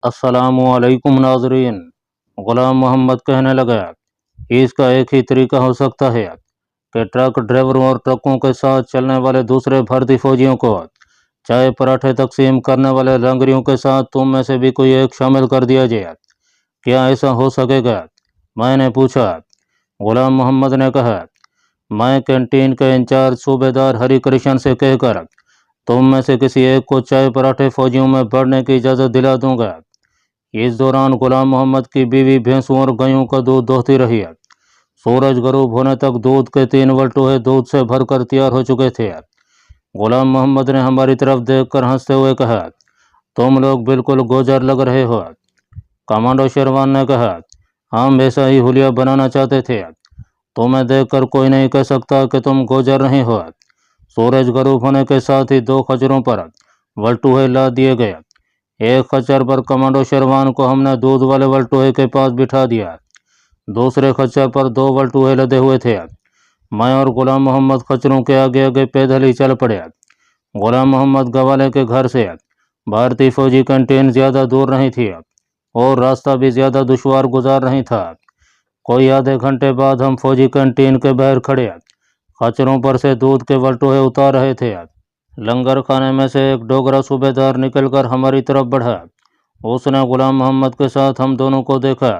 अस्सलामुअलैकुम नाज़रीन। ग़ुलाम मोहम्मद कहने लगा, इसका एक ही तरीका हो सकता है कि ट्रक ड्राइवरों और ट्रकों के साथ चलने वाले दूसरे भर्ती फौजियों को चाय पराठे तकसीम करने वाले लंगरियों के साथ तुम में से भी कोई एक शामिल कर दिया जाए। क्या ऐसा हो सकेगा? मैंने पूछा। ग़ुलाम मोहम्मद ने कहा, मैं कैंटीन के इंचार्ज सूबेदार हरि कृष्ण से कहकर तुम में से किसी एक को चाय पराठे फौजियों में बढ़ने की इजाज़त दिला दूंगा। इस दौरान गुलाम मोहम्मद की बीवी भैंसों और गायों का दूध दोहती रही। सूरज गरूब होने तक दूध के 3 वल्टूहे दूध से भरकर तैयार हो चुके थे। गुलाम मोहम्मद ने हमारी तरफ देखकर हंसते हुए कहा, तुम लोग बिल्कुल गोजर लग रहे हो। कमांडो शेरवान ने कहा, हम ऐसा ही हुलिया बनाना चाहते थे। तुम्हें देखकर कोई नहीं कह सकता कि तुम गोजर नहीं हो। सूरज गरूब होने के साथ ही 2 खच्चरों पर वल्टूहे लाद दिए गए। एक खच्चर पर कमांडो शेरवान को हमने दूध वाले वल्टूहे के पास बिठा दिया। दूसरे खच्चर पर 2 वल्टूहे लदे हुए थे। मैं और गुलाम मोहम्मद खच्चरों के आगे आगे पैदल ही चल पड़े। गुलाम मोहम्मद गवाले के घर से भारतीय फौजी कैंटीन ज़्यादा दूर नहीं थी और रास्ता भी ज़्यादा दुश्वार गुजार नहीं था। कोई आधे घंटे बाद हम फौजी कैंटीन के बाहर खड़े खच्चरों पर से दूध के वल्टूहे उतार रहे थे। लंगर खाने में से एक डोगरा सूबेदार निकलकर हमारी तरफ बढ़ा। उसने गुलाम मोहम्मद के साथ हम दोनों को देखा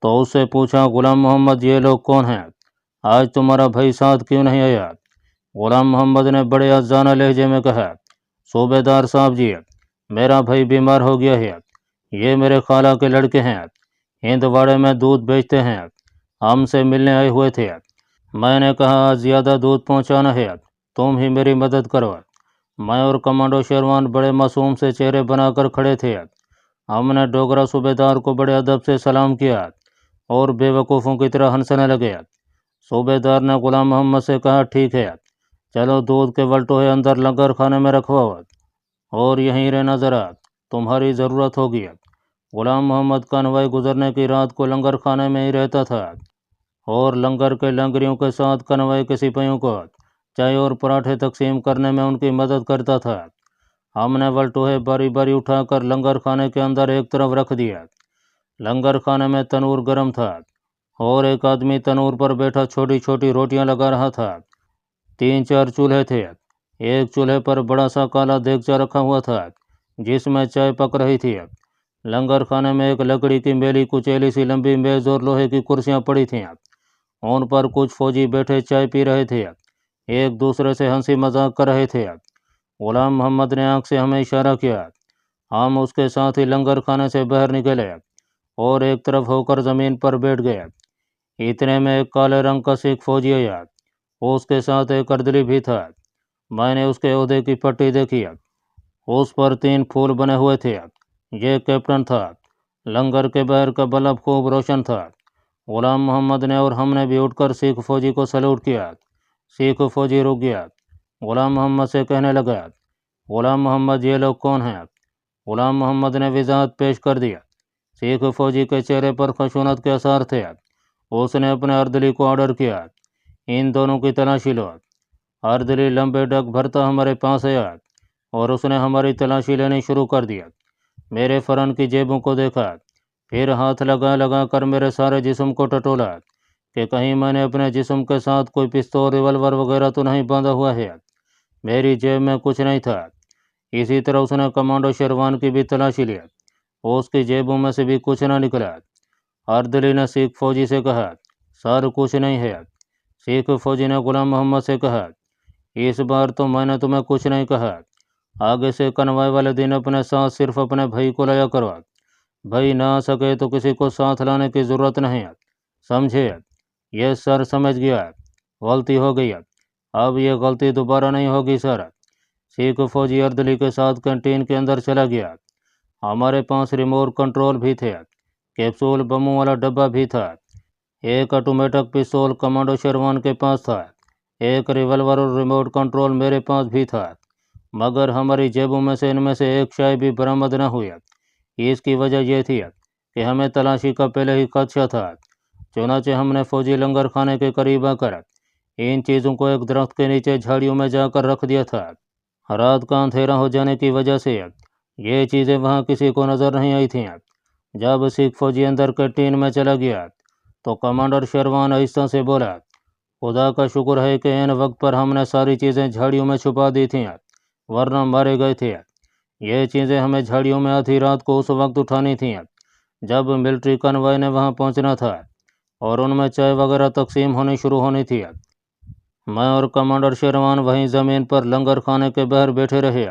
तो उससे पूछा, गुलाम मोहम्मद, ये लोग कौन हैं? आज तुम्हारा भाई साथ क्यों नहीं आया? गुलाम मोहम्मद ने बड़े आजाना लहजे में कहा, सूबेदार साहब जी, मेरा भाई बीमार हो गया है। ये मेरे खाला के लड़के हैं, हिंदवाड़े में दूध बेचते हैं, हमसे मिलने आए हुए थे। मैंने कहा, आज ज़्यादा दूध पहुंचाना है, तुम ही मेरी मदद करो। मैं और कमांडो शेरवान बड़े मासूम से चेहरे बनाकर खड़े थे। हमने डोगरा सूबेदार को बड़े अदब से सलाम किया और बेवकूफ़ों की तरह हंसने लगे। सूबेदार ने गुलाम मोहम्मद से कहा, ठीक है, चलो दूध के वल्टूहे अंदर लंगर खाने में रखवाओ और यहीं रहना ज़रा, तुम्हारी ज़रूरत होगी। गुलाम मोहम्मद का नवाई गुजरने की रात को लंगर खाने में ही रहता था और लंगर के लंगरियों के साथ कनवाई के सिपाहियों को चाय और पराठे तकसीम करने में उनकी मदद करता था। हमने वल्टूहे बारी बारी उठाकर लंगर खाने के अंदर एक तरफ रख दिया। लंगर खाने में तनूर गर्म था और एक आदमी तनूर पर बैठा छोटी छोटी रोटियां लगा रहा था। 3-4 चूल्हे थे। एक चूल्हे पर बड़ा सा काला देगचा रखा हुआ था जिसमें चाय पक रही थी। लंगर खाने में एक लकड़ी की मेली कुचैली सी लंबी मेज और लोहे की कुर्सियां पड़ी थीं। उन पर कुछ फौजी बैठे चाय पी रहे थे, एक दूसरे से हंसी मजाक कर रहे थे। गुलाम मोहम्मद ने आंख से हमें इशारा किया। हम उसके साथ ही लंगर खाने से बाहर निकले और एक तरफ होकर ज़मीन पर बैठ गए। इतने में एक काले रंग का सिख फौजी आया, उसके साथ एक अर्दली भी था। मैंने उसके ओहदे की पट्टी देखी, उस पर 3 फूल बने हुए थे। ये कैप्टन था। लंगर के बाहर का बल्ब खूब रोशन था। गुलाम मोहम्मद ने और हमने भी उठकर सिख फौजी को सैल्यूट किया। सिख फौजी रुक गया। गुलाम मोहम्मद से कहने लगा, गुलाम मोहम्मद, ये लोग कौन हैं? गुलाम मोहम्मद ने वजाहत पेश कर दिया। सिख फौजी के चेहरे पर खशूनत के आसार थे। उसने अपने अर्दली को ऑर्डर किया, इन दोनों की तलाशी लो। अर्दली लंबे डग भरता हमारे पास आया और उसने हमारी तलाशी लेनी शुरू कर दिया। मेरे फरन की जेबों को देखा, फिर हाथ लगा लगा कर मेरे सारे जिस्म को टटोला कि कहीं मैंने अपने जिस्म के साथ कोई पिस्तौल रिवॉल्वर वगैरह तो नहीं बांधा हुआ है। मेरी जेब में कुछ नहीं था। इसी तरह उसने कमांडो शेरवान की भी तलाशी लिया, उसकी जेबों में से भी कुछ न निकला। अर्दली ने सिख फौजी से कहा, सर कुछ नहीं है। सिख फौजी ने गुलाम मोहम्मद से कहा, इस बार तो मैंने तुम्हें कुछ नहीं कहा, आगे से कनवाई वाले दिन अपने साथ सिर्फ अपने भाई को लाया करो। भाई ना आ सके तो किसी को साथ लाने की ज़रूरत नहीं, समझे? यह सर समझ गया, गलती हो गई, अब यह गलती दोबारा नहीं होगी सर। सिख फौजी अर्दली के साथ कैंटीन के अंदर चला गया। हमारे पास रिमोट कंट्रोल भी थे, कैप्सूल बमों वाला डब्बा भी था, एक ऑटोमेटिक पिस्तौल कमांडो शेरवान के पास था, एक रिवॉल्वर और रिमोट कंट्रोल मेरे पास भी था, मगर हमारी जेबों में से इनमें से एक शाय भी बरामद न हुई। इसकी वजह यह थी कि हमें तलाशी का पहले ही खदशा था। चुनाचे हमने फौजी लंगर खाने के करीब आकर इन चीज़ों को एक दरख्त के नीचे झाड़ियों में जाकर रख दिया था। रात का अंधेरा हो जाने की वजह से ये चीज़ें वहाँ किसी को नज़र नहीं आई थीं। जब सिख फौजी अंदर कैंटीन में चला गया तो कमांडर शेरवान आहिस्ता से बोला, खुदा का शुक्र है कि इन वक्त पर हमने सारी चीज़ें झाड़ियों में छुपा दी थीं, वरना मारे गए थे। ये चीज़ें हमें झाड़ियों में आधी रात को उस वक्त उठानी थीं जब मिलिट्री कन्वॉय ने वहाँ पहुँचना था और उनमें चाय वगैरह तकसीम होनी शुरू होनी थी। मैं और कमांडर शेरवान वहीं ज़मीन पर लंगर खाने के बाहर बैठे रहे।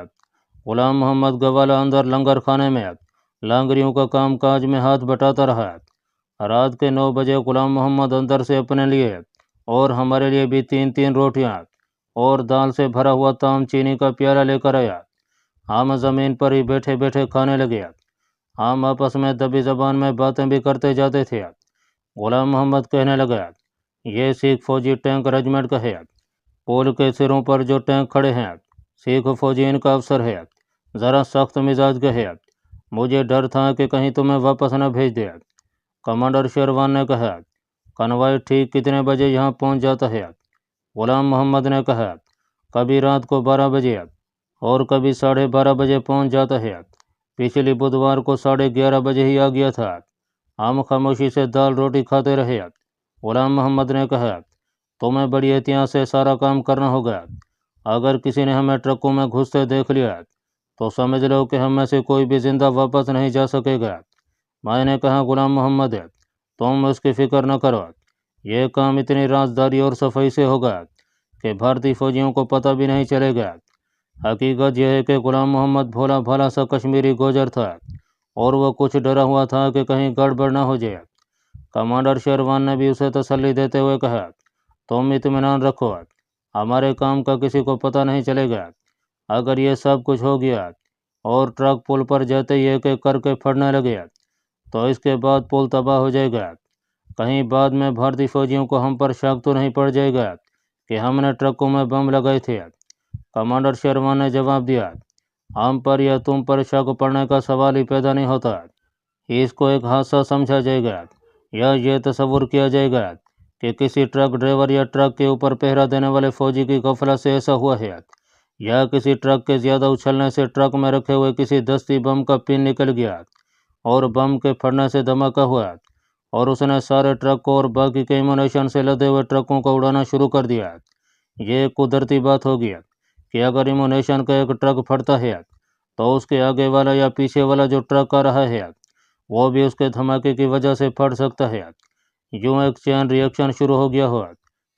गुलाम मोहम्मद गवाला अंदर लंगर खाने में लांगरियों का काम काज में हाथ बटाता रहा। रात के 9 बजे गुलाम मोहम्मद अंदर से अपने लिए और हमारे लिए भी 3-3 रोटियां और दाल से भरा हुआ ताम चीनी का प्याला लेकर आया। हम ज़मीन पर ही बैठे बैठे खाने लगे। हम आपस में दबी ज़बान में बातें भी करते जाते थे। गुलाम मोहम्मद कहने लगा, ये सिख फौजी टैंक रेजिमेंट का है। पुल के सिरों पर जो टैंक खड़े हैं सिख फौजी इनका अफसर है, ज़रा सख्त मिजाज का है। मुझे डर था कि कहीं तुम्हें वापस न भेज दे। कमांडर शेरवान ने कहा, कन्वॉय ठीक कितने बजे यहाँ पहुँच जाता है? गुलाम मोहम्मद ने कहा, कभी रात को 12 बजे और कभी 12:30 बजे पहुँच जाता है। पिछली बुधवार को 11:30 बजे ही आ गया था। हम खामोशी से दाल रोटी खाते रहे। गुलाम मोहम्मद ने कहा, तुम्हें बड़ी एहतियात से सारा काम करना होगा। अगर किसी ने हमें ट्रकों में घुसते देख लिया तो समझ लो कि हम में से कोई भी जिंदा वापस नहीं जा सकेगा। मैंने कहा, गुलाम मोहम्मद, तुम उसकी फिक्र न करो। ये काम इतनी राजदारी और सफाई से होगा कि भारतीय फौजियों को पता भी नहीं चलेगा। हकीकत यह है कि गुलाम मोहम्मद भोला भाला सा कश्मीरी गोजर था और वह कुछ डरा हुआ था कि कहीं गड़बड़ न हो जाए। कमांडर शेरवान ने भी उसे तसल्ली देते हुए कहा, तुम इत्मीनान रखो, हमारे काम का किसी को पता नहीं चलेगा। अगर ये सब कुछ हो गया और ट्रक पुल पर जाते ही एक एक करके फटने लगे तो इसके बाद पुल तबाह हो जाएगा। कहीं बाद में भारतीय फौजियों को हम पर शक तो नहीं पड़ जाएगा कि हमने ट्रकों में बम लगाए थे। कमांडर शेरवान ने जवाब दिया, हम पर या तुम पर शक पड़ने का सवाल ही पैदा नहीं होता। इसको एक हादसा समझा जाएगा या ये तस्वुर किया जाएगा कि किसी ट्रक ड्राइवर या ट्रक के ऊपर पहरा देने वाले फौजी की गफलत से ऐसा हुआ है, या किसी ट्रक के ज़्यादा उछलने से ट्रक में रखे हुए किसी दस्ती बम का पिन निकल गया और बम के फटने से धमाका हुआ और उसने सारे ट्रक को और बाकी के एमुनेशन से लदे हुए ट्रकों को उड़ाना शुरू कर दिया। ये कुदरती बात होगी कि अगर एमुनेशन का एक ट्रक फटता है तो उसके आगे वाला या पीछे वाला जो ट्रक आ रहा है वो भी उसके धमाके की वजह से फट सकता है। यूं एक चैन रिएक्शन शुरू हो गया हो,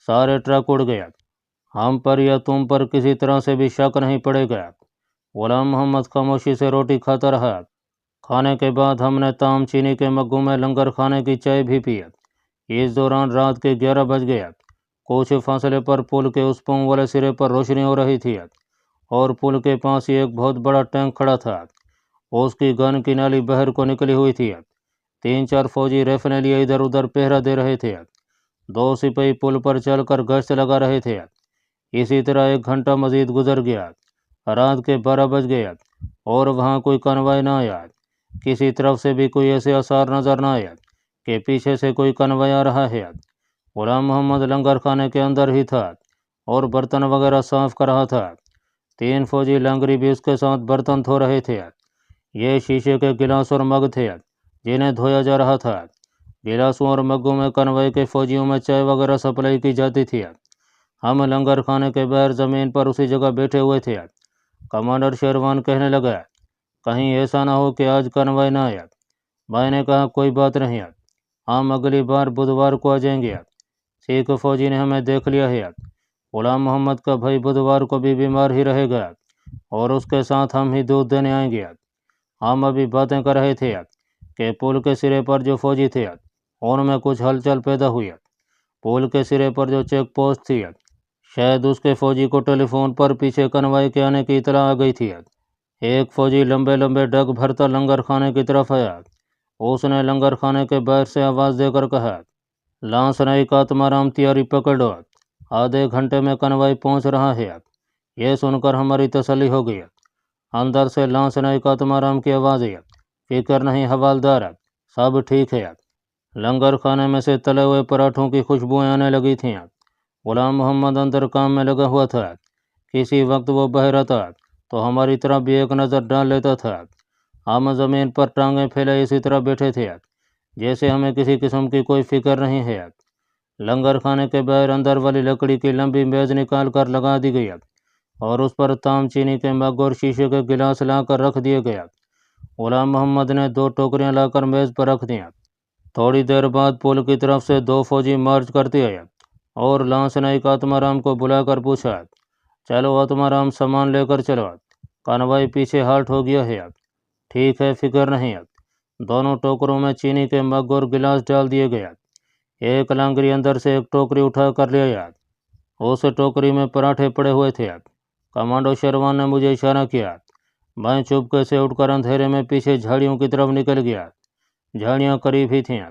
सारे ट्रक उड़ गए। हम पर या तुम पर किसी तरह से भी शक नहीं पड़ेगा। गुलाम मोहम्मद खामोशी से रोटी खाता रहा। खाने के बाद हमने ताम चीनी के मग्गों में लंगर खाने की चाय भी पी। इस दौरान रात के 11 बज गए। कुछ फासले पर पुल के उस पांव वाले सिरे पर रोशनी हो रही थी और पुल के पास ही एक बहुत बड़ा टैंक खड़ा था। उसकी गन की नाली बाहर को निकली हुई थी। 3-4 फौजी रेफने लिए इधर उधर पहरा दे रहे थे। 2 सिपाही पुल पर चलकर गश्त लगा रहे थे। इसी तरह 1 घंटा मजीद गुजर गया। रात के 12 बज गए और वहाँ कोई कन्वॉय न आया। किसी तरफ से भी कोई ऐसे आसार नजर न आया कि पीछे से कोई कन्वॉय आ रहा है। गुलाम मोहम्मद लंगर खाने के अंदर ही था और बर्तन वगैरह साफ कर रहा था। 3 फौजी लंगरी भी उसके साथ बर्तन धो रहे थे। ये शीशे के गिलास और मग थे जिन्हें धोया जा रहा था। गिलासों और मग्गों में कन्वॉय के फौजियों में चाय वगैरह सप्लाई की जाती थी। हम लंगर खाने के बाहर ज़मीन पर उसी जगह बैठे हुए थे। कमांडर शेरवान कहने लगा, कहीं ऐसा ना हो कि आज कन्वॉय ना आया। मैंने कहा, कोई बात नहीं, हम अगली बार बुधवार को आ जाएंगे। सिख फौजी ने हमें देख लिया है। गुलाम मोहम्मद का भाई बुधवार को भी बीमार ही रहेगा और उसके साथ हम ही दूध देने आएंगे। हम अभी बातें कर रहे थे कि पुल के सिरे पर जो फौजी थे उनमें कुछ हलचल पैदा हुई। पुल के सिरे पर जो चेक पोस्ट थी, शायद उसके फौजी को टेलीफोन पर पीछे कन्वॉय के आने की इतला आ गई थी। एक फौजी लंबे लंबे डग भरता लंगर खाने की तरफ आया। उसने लंगर खाने के बाहर से आवाज़ देकर कहा, लांस नाइक आत्माराम तैयारी पकड़ो, आधे घंटे में कन्वॉय पहुंच रहा है। यह सुनकर हमारी तसल्ली हो गई। अंदर से लांस नाइक आत्माराम की आवाज़ आई, फिक्र नहीं हवालदार, सब ठीक है। लंगर खाने में से तले हुए पराठों की खुशबुएं आने लगी थीं। गुलाम मोहम्मद अंदर काम में लगा हुआ था। किसी वक्त वो बाहर आता तो हमारी तरफ भी एक नज़र डाल लेता था। हम ज़मीन पर टांगें फैले इसी तरह बैठे थे जैसे हमें किसी किस्म की कोई फिक्र नहीं है। लंगर खाने के बाहर अंदर वाली लकड़ी की लंबी मेज़ निकाल कर लगा दी गई और उस पर ताम, चीनी के मग और शीशे के गिलास लाकर रख दिए गया। गुलाम मोहम्मद ने 2 टोकरियां लाकर मेज़ पर रख दी। थोड़ी देर बाद पुल की तरफ से 2 फौजी मार्च करते आए और लांस नाइक आत्माराम को बुलाकर पूछा, चलो आत्माराम, सामान लेकर चलो, कानवाई पीछे हाल्ट हो गया है। ठीक है, फिक्र नहीं। दोनों टोकरों में चीनी के मग और गिलास डाल दिए गए। एक लांगरी अंदर से एक टोकरी उठा कर ले आया। उस टोकरी में पराठे पड़े हुए थे। कमांडो शेरवान ने मुझे इशारा किया। मैं चुपके से उठकर अंधेरे में पीछे झाड़ियों की तरफ निकल गया। झाड़ियाँ करीब ही थीं।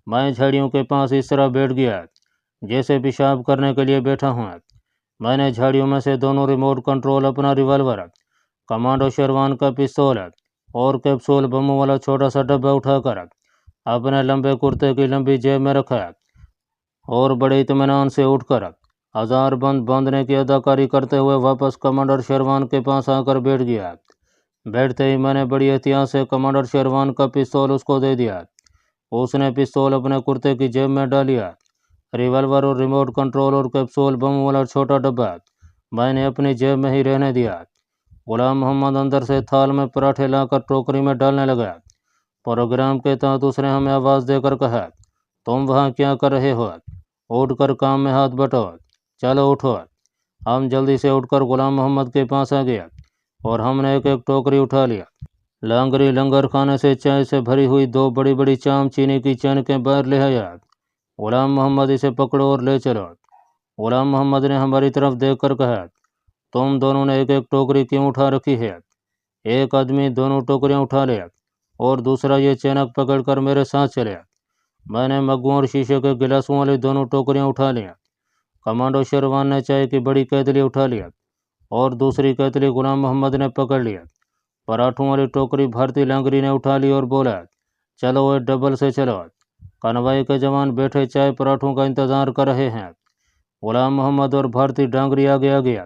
मैं झाड़ियों के पास इस तरह बैठ गया जैसे पेशाब करने के लिए बैठा हूँ। मैंने झाड़ियों में से दोनों रिमोट कंट्रोल, अपना रिवॉल्वर, कमांडो शेरवान का पिस्तौल और कैप्सूल बम वाला छोटा सा डब्बा उठाकर अपने लंबे कुर्ते की लंबी जेब में रखा और बड़े इत्मीनान से उठकर औजार बंद बांधने की अदाकारी करते हुए वापस कमांडर शेरवान के पास आकर बैठ गया। बैठते ही मैंने बड़ी एहतियात से कमांडर शेरवान का पिस्तौल उसको दे दिया। उसने पिस्तौल अपने कुर्ते की जेब में डालिया। रिवॉल्वर और रिमोट कंट्रोल और कैप्सूल बम वाला छोटा डब्बा मैंने अपनी जेब में ही रहने दिया। गुलाम मोहम्मद अंदर से थाल में पराठे लाकर टोकरी में डालने लगा। प्रोग्राम के तहत उसने हमें आवाज़ देकर कहा, तुम वहाँ क्या कर रहे हो? उठकर काम में हाथ बटाओ, चलो उठो। हम जल्दी से उठकर गुलाम मोहम्मद के पास आ गया और हमने एक एक टोकरी उठा लिया। लांगरी लंगर खाने से चाय से भरी हुई 2 बड़ी बड़ी चाम चीनी की चैन के बाहर ले आया। गुलाम मोहम्मद, इसे पकड़ो और ले चलो। गुलाम मोहम्मद ने हमारी तरफ देखकर कहा, तुम दोनों ने एक एक टोकरी क्यों उठा रखी है? एक आदमी दोनों टोकरियां उठा लिया और दूसरा ये चैनक पकड़कर मेरे साथ चले। मैंने मग्गों और शीशे के गिलासों वाली दोनों टोकरियां उठा लिया। कमांडो शेरवान ने चाय की बड़ी केतली उठा लिया और दूसरी केतली गुलाम मोहम्मद ने पकड़ लिया। पराठों वाली टोकरी भारतीय लांगरी ने उठा ली और बोला, चलो वो डबल से चलो। कनवाई के जवान बैठे चाय पराठों का इंतजार कर रहे हैं। गुलाम मोहम्मद और भारतीय डांगरी आगे आ गया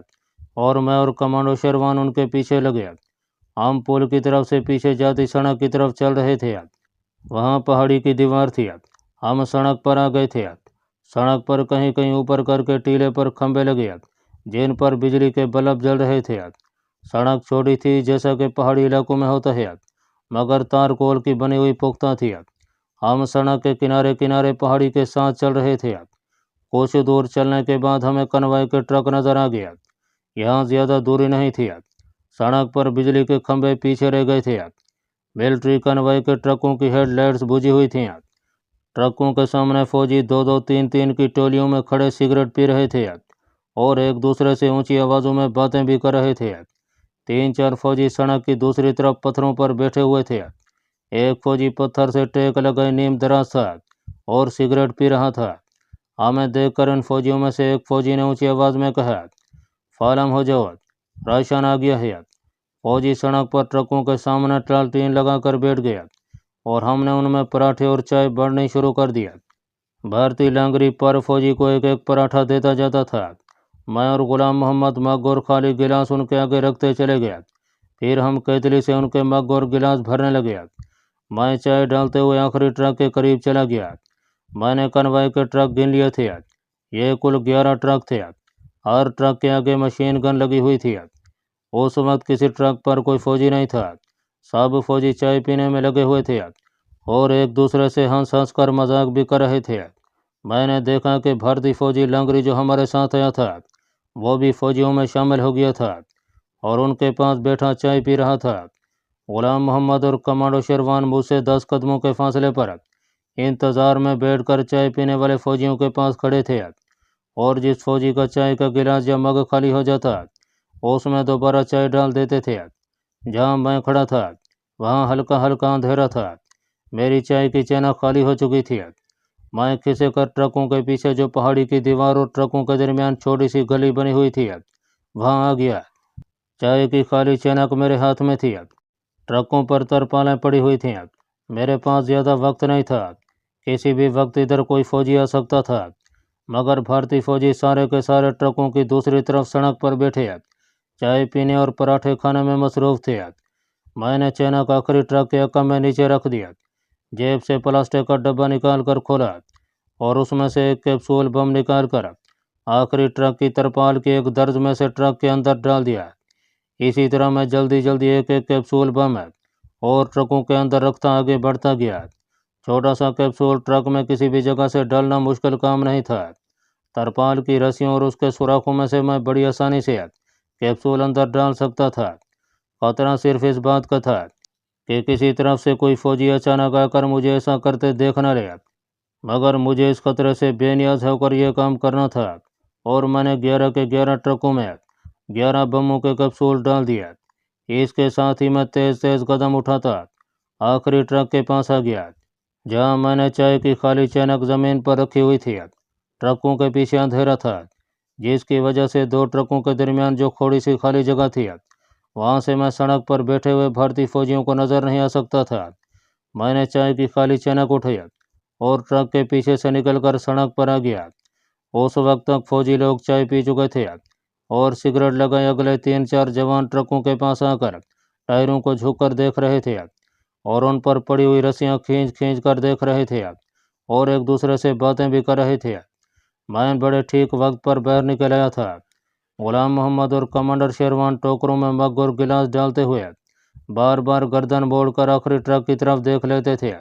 और मैं और कमांडो शेरवान उनके पीछे लगे। हम पुल की तरफ से पीछे जाती सड़क की तरफ चल रहे थे। वहाँ पहाड़ी की दीवार थी। हम सड़क पर आ गए थे। सड़क पर कहीं कहीं ऊपर करके टीले पर खंभे लगे जिन पर बिजली के बल्ब जल रहे थे। सड़क छोटी थी जैसा कि पहाड़ी इलाकों में होता है, मगर तारकोल की बनी हुई पुख्ता थी। हम सड़क के किनारे किनारे पहाड़ी के साथ चल रहे थे। कुछ दूर चलने के बाद हमें कनवाई के ट्रक नजर आ गया। यहाँ ज़्यादा दूरी नहीं थी। सड़क पर बिजली के खंभे पीछे रह गए थे। मिलिट्री कनवाई के ट्रकों की हेडलाइट्स बुझी हुई थीं। ट्रकों के सामने फौजी 2-2, 3-3 की टोलियों में खड़े सिगरेट पी रहे थे और एक दूसरे से ऊंची आवाज़ों में बातें भी कर रहे थे। 3-4 फौजी सड़क की दूसरी तरफ पत्थरों पर बैठे हुए थे। एक फौजी पत्थर से टेक लगाए नीम दराज था और सिगरेट पी रहा था। हमें देखकर इन फौजियों में से एक फौजी ने ऊंची आवाज़ में कहा, फालम हो जाओ, राशन आ गया है। फौजी सड़क पर ट्रकों के सामने टालटीन लगाकर बैठ गया और हमने उनमें पराठे और चाय बांटनी शुरू कर दिया। भारतीय लांगरी पर फौजी को एक एक पराठा देता जाता था। मैं और गुलाम मोहम्मद मग और खाली गिलास उनके आगे रखते चले गए। फिर हम केतली से उनके मग और गिलास भरने लगे। मैं चाय डालते हुए आखिरी ट्रक के करीब चला गया। मैंने कनवाई के ट्रक गिन लिए थे। ये कुल 11 ट्रक थे। हर ट्रक के आगे मशीन गन लगी हुई थी। उस वक्त किसी ट्रक पर कोई फौजी नहीं था। सब फौजी चाय पीने में लगे हुए थे और एक दूसरे से हंस हंस कर मजाक भी कर रहे थे। मैंने देखा कि भारतीय फौजी लांगरी जो हमारे साथ आया था वो भी फौजियों में शामिल हो गया था और उनके पास बैठा चाय पी रहा था। गुलाम मोहम्मद और कमांडो शेरवान मुझसे 10 कदमों के फासले पर इंतजार में बैठकर चाय पीने वाले फौजियों के पास खड़े थे और जिस फौजी का चाय का गिलास या मग खाली हो जाता उसमें दोबारा चाय डाल देते थे। जहाँ मैं खड़ा था वहाँ हल्का हल्का अंधेरा था। मेरी चाय की चैना खाली हो चुकी थी। मैं खिसे कर ट्रकों के पीछे जो पहाड़ी की दीवार और ट्रकों के दरमियान छोटी सी गली बनी हुई थी वहाँ आ गया। चाय की खाली चैनक मेरे हाथ में थी। ट्रकों पर तरपालें पड़ी हुई थीं। मेरे पास ज़्यादा वक्त नहीं था। किसी भी वक्त इधर कोई फौजी आ सकता था, मगर भारतीय फौजी सारे के सारे ट्रकों की दूसरी तरफ सड़क पर बैठे चाय पीने और पराठे खाने में मसरूफ़ थे। मैंने चैनक आखिरी ट्रक के अक्का में नीचे रख दिया, जेब से प्लास्टिक का डब्बा निकाल कर खोला और उसमें से एक कैप्सूल बम निकाल कर आखिरी ट्रक की तरपाल के एक दर्ज में से ट्रक के अंदर डाल दिया। इसी तरह मैं जल्दी जल्दी एक एक कैप्सूल बम और ट्रकों के अंदर रखता आगे बढ़ता गया। छोटा सा कैप्सूल ट्रक में किसी भी जगह से डालना मुश्किल काम नहीं था। तरपाल की रस्सियों और उसके सुराखों में से मैं बड़ी आसानी से कैप्सूल अंदर डाल सकता था। खतरा सिर्फ इस बात का था कि किसी तरफ से कोई फौजी अचानक आकर मुझे ऐसा करते देख न ले, मगर मुझे इस खतरे से बेनियाज होकर यह काम करना था और मैंने 11 के 11 ट्रकों में 11 बमों के कैप्सूल डाल दिया। इसके साथ ही मैं तेज तेज कदम उठाता आखिरी ट्रक के पास आ गया, जहां मैंने चाय की खाली चैनक जमीन पर रखी हुई थी। ट्रकों के पीछे अंधेरा था, जिसकी वजह से दो ट्रकों के दरमियान जो थोड़ी सी खाली जगह थी, वहां से मैं सड़क पर बैठे हुए भारतीय फौजियों को नजर नहीं आ सकता था। मैंने चाय की खाली चैनक उठाई और ट्रक के पीछे से निकलकर सड़क पर आ गया। उस वक्त तक फौजी लोग चाय पी चुके थे और सिगरेट लगाए अगले 3-4 जवान ट्रकों के पास आकर टायरों को झुककर देख रहे थे और उन पर पड़ी हुई रस्सियां खींच खींच कर देख रहे थे और एक दूसरे से बातें भी कर रहे थे। मैं बड़े ठीक वक्त पर बाहर निकल आया था। गुलाम मोहम्मद और कमांडर शेरवान टोकरों में मग और गिलास डालते हुए बार बार गर्दन मोड़कर आखिरी ट्रक की तरफ देख लेते थे।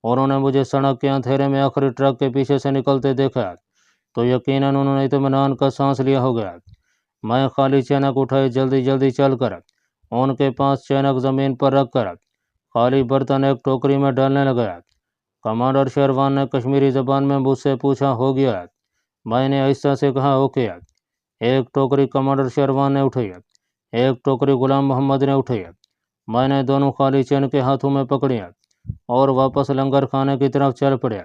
उन्होंने मुझे सड़क के अंधेरे में आखिरी ट्रक के पीछे से निकलते देखा तो यकीनन उन्होंने इत्मीनान का सांस लिया होगा। मैं खाली चैनक उठाए जल्दी जल्दी चलकर उनके पास चैनक जमीन पर रखकर खाली बर्तन एक टोकरी में डालने लगा। कमांडर शेरवान ने कश्मीरी जबान में मुझसे पूछा, हो गया? मैंने आहिस्ता से कहा, ओके। एक टोकरी कमांडर शेरवान ने उठाई, एक टोकरी गुलाम मोहम्मद ने उठाई। मैंने दोनों खाली चैन के हाथों में पकड़ी और वापस लंगर खाने की तरफ चल पड़े।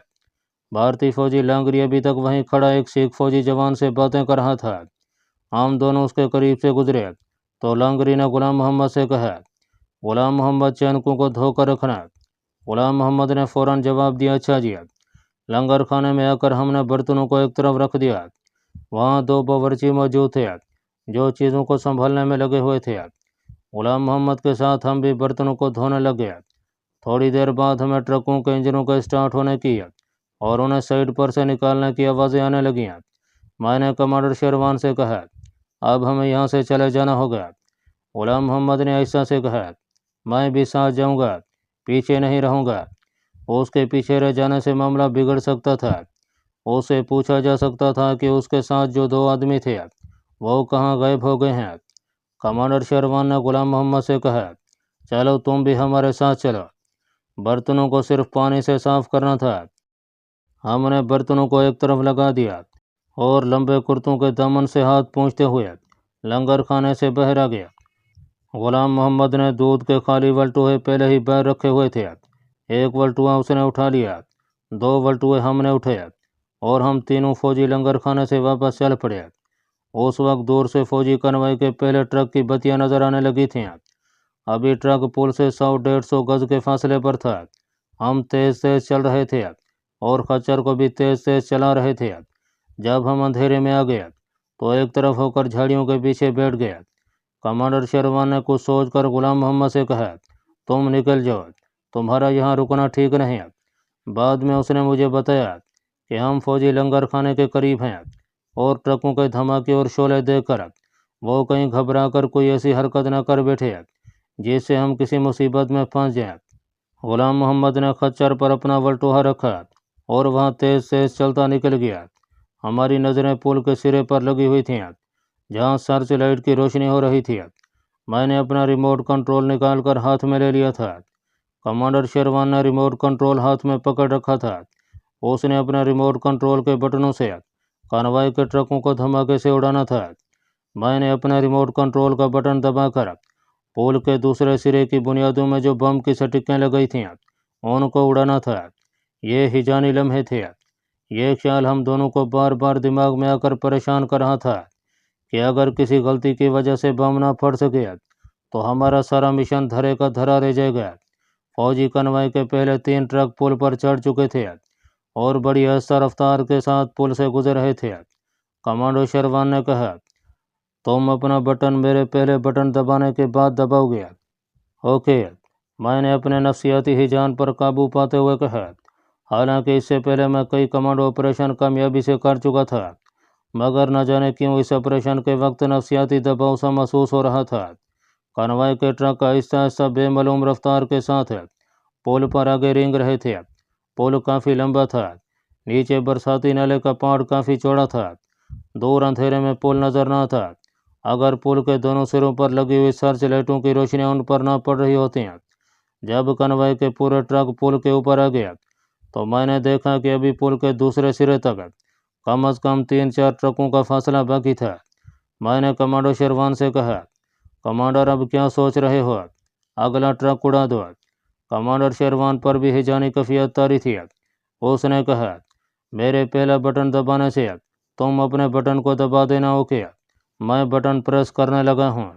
भारतीय फौजी लांगरी अभी तक वहीं खड़ा एक सिख फौजी जवान से बातें कर रहा था। हम दोनों उसके करीब से गुजरे तो लांगरी ने गुलाम मोहम्मद से कहा, गुलाम मोहम्मद, चैनकों को धोकर रखना। गुलाम मोहम्मद ने फौरन जवाब दिया, अच्छा जी। लंगर खाने में आकर हमने बर्तनों को एक तरफ रख दिया। वहाँ 2 बावर्ची मौजूद थे जो चीज़ों को संभालने में लगे हुए थे। गुलाम मोहम्मद के साथ हम भी बर्तनों को धोने लगे। थोड़ी देर बाद हमें ट्रकों के इंजनों के स्टार्ट होने की और उन्हें साइड पर से निकालने की आवाज़ें आने लगीं। मैंने कमांडर शेरवान से कहा, अब हमें यहाँ से चले जाना होगा। गुलाम मोहम्मद ने आहिस्ता से कहा, मैं भी साथ जाऊँगा, पीछे नहीं रहूँगा। उसके पीछे रह जाने से मामला बिगड़ सकता था। उससे पूछा जा सकता था कि उसके साथ जो 2 आदमी थे वो कहाँ गायब हो गए हैं। कमांडर शेरवान ने गुलाम मोहम्मद से कहा, चलो तुम भी हमारे साथ चलो। बर्तनों को सिर्फ पानी से साफ करना था। हमने बर्तनों को एक तरफ लगा दिया और लंबे कुर्तों के दामन से हाथ पोंछते हुए लंगर खाने से बाहर आ गया। गुलाम मोहम्मद ने दूध के खाली वल्टुए पहले ही बाहर रखे हुए थे। एक वल्टुआ उसने उठा लिया, 2 वल्टुए हमने उठाए और हम तीनों फौजी लंगर खाने से वापस चल पड़े। उस वक्त दूर से फौजी कनवाई के पहले ट्रक की बत्तियां नजर आने लगी थीं। अभी ट्रक पुल से 100-150 गज के फासले पर था। हम तेज तेज चल रहे थे और खच्चर को भी तेज तेज चला रहे थे। जब हम अंधेरे में आ गए तो एक तरफ होकर झाड़ियों के पीछे बैठ गए। कमांडर शेरवान ने कुछ सोचकर गुलाम मोहम्मद से कहा, तुम निकल जाओ, तुम्हारा यहाँ रुकना ठीक नहीं। बाद में उसने मुझे बताया कि हम फौजी लंगर खाने के करीब हैं और ट्रकों के धमाके और शोले देखकर वो कहीं घबराकर कोई ऐसी हरकत न कर बैठे जिससे हम किसी मुसीबत में फंस जाएं। गुलाम मोहम्मद ने खच्चर पर अपना वल्टुहा रखा और वहाँ तेज तेज चलता निकल गया। हमारी नज़रें पुल के सिरे पर लगी हुई थीं, जहाँ सर्च लाइट की रोशनी हो रही थी। मैंने अपना रिमोट कंट्रोल निकालकर हाथ में ले लिया था। कमांडर शेरवान ने रिमोट कंट्रोल हाथ में पकड़ रखा था। उसने अपने रिमोट कंट्रोल के बटनों से कनवाई के ट्रकों को धमाके से उड़ाना था। मैंने अपने रिमोट कंट्रोल का बटन दबाकर पुल के दूसरे सिरे की बुनियादों में जो बम की सटिकें लगाई थीं उनको उड़ाना था। ये हिजानी लम्हे थे। ये ख्याल हम दोनों को बार बार दिमाग में आकर परेशान कर रहा था कि अगर किसी गलती की वजह से बम ना फट सके तो हमारा सारा मिशन धरे का धरा रह जाएगा। फौजी कनवाई के पहले 3 ट्रक पुल पर चढ़ चुके थे और बड़ी आहिस्ता रफ्तार के साथ पुल से गुजर रहे थे। कमांडो शेरवान ने कहा, तुम अपना बटन मेरे पहले बटन दबाने के बाद दबाओगे। ओके, मैंने अपने नफसियाती हिजान पर काबू पाते हुए कहा, हालांकि इससे पहले मैं कई कमांडो ऑपरेशन कामयाबी से कर चुका था, मगर न जाने क्यों इस ऑपरेशन के वक्त नफसियाती दबाव सा महसूस हो रहा था। कन्वॉय के ट्रक आहिस्ता आहिस्ता बेमालूम रफ्तार के साथ पुल पर आगे रेंग रहे थे। पुल काफ़ी लंबा था, नीचे बरसाती नाले का पहाड़ काफ़ी चौड़ा था। दूर अंधेरे में पुल नजर न आता। अगर पुल के दोनों सिरों पर लगी हुई सर्च लाइटों की रोशनी उन पर न पड़ रही होती। जब कन्वॉय के पूरे ट्रक पुल के ऊपर आ गया तो मैंने देखा कि अभी पुल के दूसरे सिरे तक कम से कम 3-4 ट्रकों का फासला बाकी था। मैंने कमांडो शेरवान से कहा, कमांडर अब क्या सोच रहे हो? अगला ट्रक उड़ा दो। कमांडर शेरवान पर भी हिजानी कफियत तारी थी। उसने कहा, मेरे पहला बटन दबाने से तुम अपने बटन को दबा देना। ओके, मैं बटन प्रेस करने लगा हूँ।